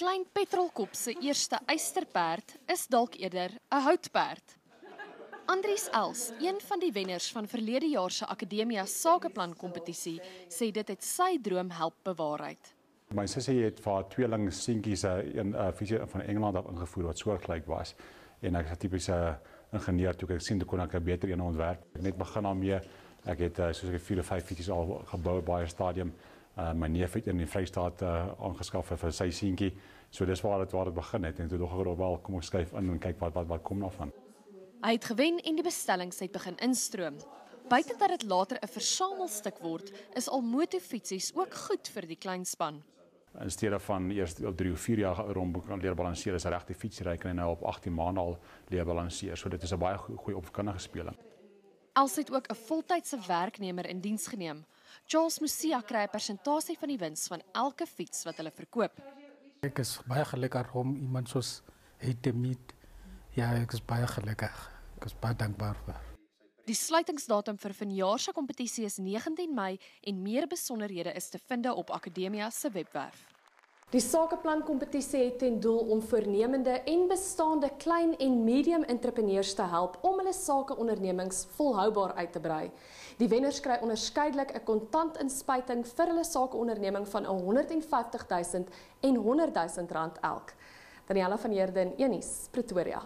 klein petrolkop se eerste eysterperd is dalk eerder 'n houtperd. Andries Els, een van die wenners van verlede jaar se Akademia Sakeplan kompetisie, sê dit het sy droom help bewaarheid. My sussie het vir haar tweeling seentjies 'n visie van Engeland af ingevoer wat soortgelyk was. En ek is 'n tipiese ingenieur, toe ek sien toe kon ek 'n beter een ontwerp. Ek het net begin daarmee. Ek het soos ek 4 of 5 fietjies al gebou by 'n stadium. My neef het in die Vrystaat aangeskaf vir sy seentjie. So dis waar dit begin het en toe dog ek wel kom ons skuif in en kyk wat kom daarvan. Hy het gewen en die bestellings het begin instroom. Buite dat dit later 'n versamelstuk word, is al motofietsies ook goed vir die klein span. In steede van eers op 3 of 4 jaar rond kan leer balanseer, is 'n regte fietsry kan nou op 18 maande al leer balanseer. So dit is 'n baie goeie opvoedkundige speling. Els het ook 'n voltydse werknemer in diens geneem. Charles Musia kry 'n persentasie van die wins van elke fiets wat hulle verkoop. Ek is baie gelukkig om iemand soos hy te meet. Ja, ek is baie gelukkig. Ek is baie dankbaar vir. Die sluitingsdatum vir vanjaar se kompetisie is 19 Mei en meer besonderhede is te vind op Akademia se webwerf. Die Sakeplan kompetisie het ten doel om voornemende en bestaande klein en medium entrepreneurs te help om hulle sakeondernemings volhoubaar uit te brei. Die wenners kry onderskeidelik 'n kontantinspuiting vir hulle sakeonderneming van R150 000 en R100 000 elk. Daniella van Heerden, Unies, Pretoria.